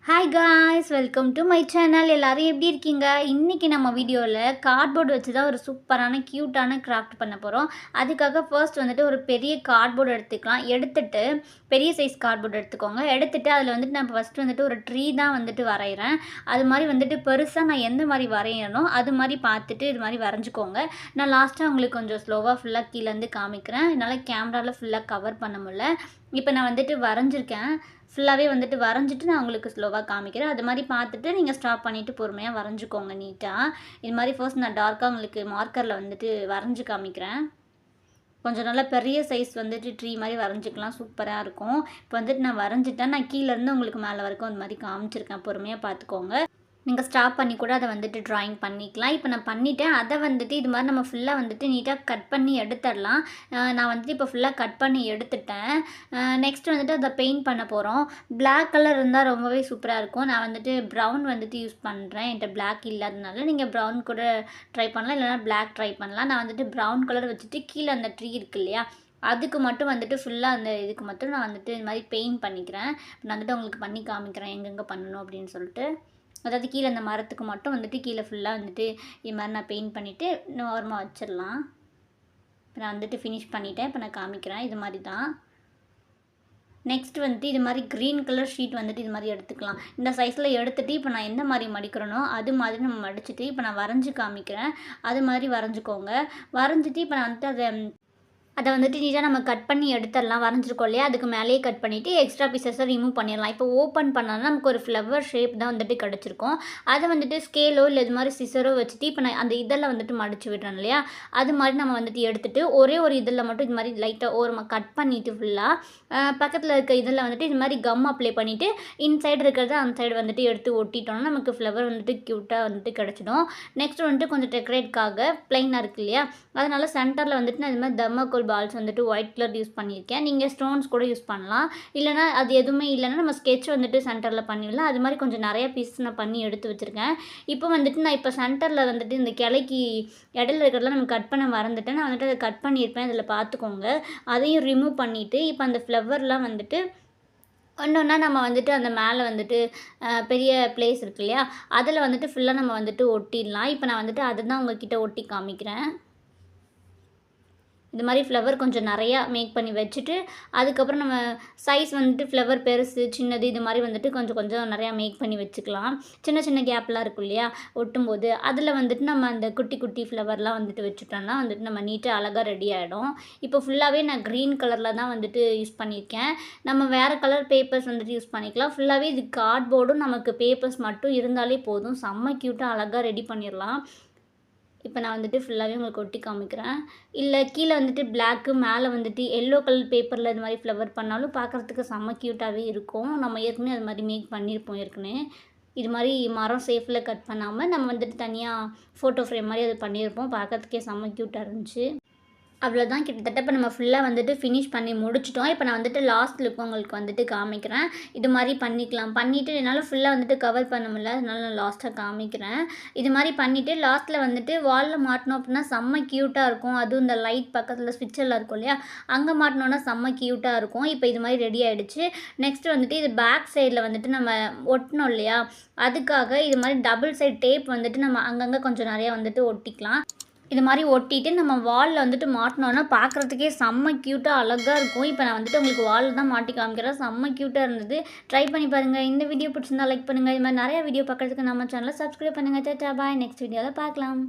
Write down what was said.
Hi guys, welcome to my channel. எல்லோரும் எப்படி இருக்கீங்க? இன்றைக்கி நம்ம வீடியோவில் கார்ட்போர்டு வச்சு தான் ஒரு சூப்பரான க்யூட்டான கிராஃப்ட் பண்ண போகிறோம். அதுக்காக ஃபர்ஸ்ட் வந்துட்டு ஒரு பெரிய கார்ட்போர்டு எடுத்துக்கலாம். எடுத்துகிட்டு பெரிய சைஸ் கார்ட்போர்டு எடுத்துக்கோங்க. எடுத்துகிட்டு அதில் வந்துட்டு நான் ஃபஸ்ட்டு வந்துட்டு ஒரு ட்ரீ தான் வந்துட்டு வரைகிறேன். அது மாதிரி வந்துட்டு பெருசாக நான் எந்த மாதிரி வரையணும் அது மாதிரி பார்த்துட்டு இது மாதிரி வரைஞ்சிக்கோங்க. நான் லாஸ்ட்டாக உங்களுக்கு கொஞ்சம் ஸ்லோவாக ஃபுல்லாக கீழேருந்து காமிக்கிறேன். என்னால் கேமராவில் ஃபுல்லாக கவர் பண்ண முடியல. இப்போ நான் வந்துட்டு வரைஞ்சிருக்கேன். ஃபுல்லாகவே வந்துட்டு வரைஞ்சிட்டு நான் உங்களுக்கு ஸ்லோவாக காமிக்கிறேன். அது மாதிரி பார்த்துட்டு நீங்கள் ஸ்டாப் பண்ணிவிட்டு பொறுமையாக வரைஞ்சிக்கோங்க நீட்டாக. இது மாதிரி ஃபர்ஸ்ட் நான் டார்க்காக உங்களுக்கு மார்க்கரில் வந்துட்டு வரைஞ்சி காமிக்கிறேன். கொஞ்சம் நல்லா பெரிய சைஸ் வந்துட்டு ட்ரீ மாதிரி வரைஞ்சிக்கலாம், சூப்பராக இருக்கும். இப்போ வந்துட்டு நான் வரைஞ்சிட்டேன். நான் கீழேருந்து உங்களுக்கு மேலே வரைக்கும் அந்த மாதிரி காமிச்சிருக்கேன், பொறுமையாக பார்த்துக்கோங்க. நீங்கள் ஸ்டாப் பண்ணி கூட அதை வந்துட்டு ட்ராயிங் பண்ணிக்கலாம். இப்போ நான் பண்ணிவிட்டேன். அதை வந்துட்டு இது மாதிரி நம்ம ஃபுல்லாக வந்துட்டு நீட்டாக கட் பண்ணி எடுத்துடலாம். நான் வந்துட்டு இப்போ ஃபுல்லாக கட் பண்ணி எடுத்துட்டேன். நெக்ஸ்ட் வந்துட்டு அதை பெயிண்ட் பண்ண போகிறோம். பிளாக் கலர் இருந்தால் ரொம்பவே சூப்பராக இருக்கும். நான் வந்துட்டு ப்ரௌன் வந்துட்டு யூஸ் பண்ணுறேன். என்கிட்ட பிளாக் இல்லாதனால நீங்கள் ப்ரௌன் கூட ட்ரை பண்ணலாம், இல்லைனா பிளாக் ட்ரை பண்ணலாம். நான் வந்துட்டு ப்ரௌன் கலர் வச்சுட்டு கீழே அந்த ட்ரீ இருக்கு இல்லையா, அதுக்கு மட்டும் வந்துட்டு ஃபுல்லாக அந்த இதுக்கு மட்டும் நான் வந்துட்டு இது மாதிரி பெயிண்ட் பண்ணிக்கிறேன். நான் வந்துட்டு உங்களுக்கு பண்ணி காமிக்கிறேன் எங்கெங்கே பண்ணணும் அப்படின்னு சொல்லிட்டு. அதாவது கீழே அந்த மரத்துக்கு மட்டும் வந்துட்டு கீழே ஃபுல்லாக வந்துட்டு இது மாதிரி நான் பெயிண்ட் பண்ணிவிட்டு நார்மலாக வச்சிடலாம். இப்போ நான் வந்துட்டு ஃபினிஷ் பண்ணிவிட்டேன். இப்போ நான் காமிக்கிறேன். இது மாதிரி தான். நெக்ஸ்ட் வந்துட்டு இது மாதிரி க்ரீன் கலர் ஷீட் வந்துட்டு இது மாதிரி எடுத்துக்கலாம். இந்த சைஸில் எடுத்துகிட்டு இப்போ நான் எந்த மாதிரி மடிக்கிறேனோ அது மாதிரி நம்ம மடிச்சுட்டு இப்போ நான் வரைஞ்சி காமிக்கிறேன். அது மாதிரி வரைஞ்சிக்கோங்க. வரைஞ்சிட்டு இப்போ நான் வந்துட்டு அதை வந்துட்டு நீட்டாக நம்ம கட் பண்ணி எடுத்துடலாம். வரைஞ்சிருக்கோம் இல்லையா, அதுக்கு மேலேயே கட் பண்ணிவிட்டு எக்ஸ்ட்ரா பீசஸை ரிமூவ் பண்ணிடலாம். இப்போ ஓப்பன் பண்ணால் நமக்கு ஒரு ஃப்ளவர் ஷேப் தான் வந்துட்டு கிடச்சிருக்கும். அதை வந்துட்டு ஸ்கேலோ இல்லை இது மாதிரி சிசரோ வச்சுட்டு இப்போ நான் அந்த இதெல்லாம் வந்துட்டு மடித்து விடுறேன் இல்லையா, அது மாதிரி நம்ம வந்துட்டு எடுத்துகிட்டு ஒரே ஒரு இதில் மட்டும் இது மாதிரி லைட்டாக ஓரமாக கட் பண்ணிவிட்டு ஃபுல்லாக பக்கத்தில் இருக்க இதில் வந்துட்டு இது மாதிரி கம் அப்ளை பண்ணிவிட்டு இன்சைடு இருக்கிறத அந்த சைடு வந்துட்டு எடுத்து ஒட்டிட்டோம்னா நமக்கு ஃப்ளவர் வந்துட்டு க்யூட்டாக வந்துட்டு கிடச்சிடும். நெக்ஸ்ட் வந்துட்டு கொஞ்சம் டெக்கரேட்காக ப்ளைனாக இருக்குது இல்லையா, அதனால் சென்டரில் வந்துட்டு நான் இது மாதிரி தர்மாக்கோல் பால்ஸ் வந்துட்டு ஒயிட் கலர் யூஸ் பண்ணியிருக்கேன். நீங்கள் ஸ்டோன்ஸ் கூட யூஸ் பண்ணலாம். இல்லைனா அது எதுவுமே இல்லைன்னா நம்ம ஸ்கெட்ச் வந்துட்டு சென்டரில் பண்ணிடலாம். அது மாதிரி கொஞ்சம் நிறைய பீஸ் நான் பண்ணி எடுத்து வச்சுருக்கேன். இப்போ வந்துட்டு நான் இப்போ சென்டரில் வந்துட்டு இந்த கிளைக்கு இடையில இருக்கிறதெல்லாம் நம்ம கட் பண்ண மறந்துட்டேன். நான் வந்துட்டு அதை கட் பண்ணியிருப்பேன், அதில் பார்த்துக்கோங்க. அதையும் ரிமூவ் பண்ணிவிட்டு இப்போ அந்த ஃப்ளவர்லாம் வந்துட்டு ஒன்றா நம்ம வந்துட்டு அந்த மேலே வந்துட்டு பெரிய பிளேஸ் இருக்கு இல்லையா, அதில் வந்துட்டு ஃபுல்லாக நம்ம வந்துட்டு ஒட்டிடலாம். இப்போ நான் வந்துட்டு அதை தான் உங்கள்கிட்ட ஒட்டி காமிக்கிறேன். இது மாதிரி ஃப்ளவர் கொஞ்சம் நிறையா மேக் பண்ணி வச்சுட்டு அதுக்கப்புறம் நம்ம சைஸ் வந்துட்டு ஃப்ளவர் பெருசு சின்னது இது மாதிரி வந்துட்டு கொஞ்சம் கொஞ்சம் நிறையா மேக் பண்ணி வச்சுக்கலாம். சின்ன சின்ன கேப்லாம் இருக்கும் இல்லையா ஒட்டும்போது, அதில் வந்துட்டு நம்ம அந்த குட்டி குட்டி ஃப்ளவர்லாம் வந்துட்டு வச்சுட்டோம்னா வந்துட்டு நம்ம நீட்டாக அழகாக ரெடி ஆகிடும். இப்போ ஃபுல்லாகவே நான் க்ரீன் கலரில் தான் வந்துட்டு யூஸ் பண்ணியிருக்கேன். நம்ம வேறு கலர் பேப்பர்ஸ் வந்துட்டு யூஸ் பண்ணிக்கலாம். ஃபுல்லாகவே இது கார்ட்போர்டும் நமக்கு பேப்பர்ஸ் மட்டும் இருந்தாலே போதும், செம்ம க்யூட்டாக அழகாக ரெடி பண்ணிடலாம். இப்போ நான் வந்துட்டு ஃபுல்லாகவே உங்களுக்கு ஒட்டி காமிக்கிறேன். இல்லை கீழே வந்துட்டு பிளாக்கு மேலே வந்துட்டு எல்லோ கலர் பேப்பரில் இது மாதிரி ஃப்ளவர் பண்ணாலும் பார்க்குறதுக்கு செம்ம க்யூட்டாகவே இருக்கும். நம்ம ஏற்கனவே அது மாதிரி மேக் பண்ணியிருப்போம் ஏற்கனவே. இது மாதிரி மரம் சேஃபில் கட் பண்ணாமல் நம்ம வந்துட்டு தனியாக ஃபோட்டோ ஃப்ரேம் மாதிரி அது பண்ணியிருப்போம். பார்க்குறதுக்கே செம்ம க்யூட்டாக இருந்துச்சு. அவ்வளோதான், கிட்டத்தட்ட இப்போ நம்ம ஃபுல்லாக வந்துட்டு ஃபினிஷ் பண்ணி முடிச்சிட்டோம். இப்போ நான் வந்துட்டு லாஸ்ட் லுக் உங்களுக்கு வந்துட்டு காமிக்கிறேன். இது மாதிரி பண்ணிக்கலாம். பண்ணிவிட்டு என்னால் ஃபுல்லாக வந்துட்டு கவர் பண்ண முடியல, அதனால நான் லாஸ்ட்டாக காமிக்கிறேன். இது மாதிரி பண்ணிவிட்டு லாஸ்ட்டில் வந்துட்டு வாலில் மாட்டினோம் அப்படின்னா செம்ம க்யூட்டாக இருக்கும். அதுவும் இந்த லைட் பக்கத்தில் ஸ்விட்செல்லாம் இருக்கும் இல்லையா, அங்கே மாட்டினோன்னா செம்ம க்யூட்டாக இருக்கும். இப்போ இது மாதிரி ரெடி ஆகிடுச்சு. நெக்ஸ்ட்டு வந்துட்டு இது பேக் சைடில் வந்துட்டு நம்ம ஒட்டணும் இல்லையா, அதுக்காக இது மாதிரி டபுள் சைட் டேப் வந்துட்டு நம்ம அங்கங்கே கொஞ்சம் நிறையா வந்துட்டு ஒட்டிக்கலாம். இது மாதிரி ஒட்டிட்டு நம்ம வாலில் வந்துட்டு மாட்டினோன்னா பார்க்குறதுக்கே செம்ம க்யூட்டாக அழகாக இருக்கும். இப்போ நான் வந்துட்டு உங்களுக்கு வாலில் தான் மாட்டி காமிக்கிறேன். செம்ம க்யூட்டாக இருந்தது. ட்ரை பண்ணி பாருங்கள். இந்த வீடியோ பிடிச்சிருந்தா லைக் பண்ணுங்கள். இது மாதிரி நிறையா வீடியோ பார்க்குறதுக்கு நம்ம சேனலை சப்ஸ்கிரைப் பண்ணுங்கள். டாடா பாய். நெக்ஸ்ட் வீடியோவில் பார்க்கலாம்.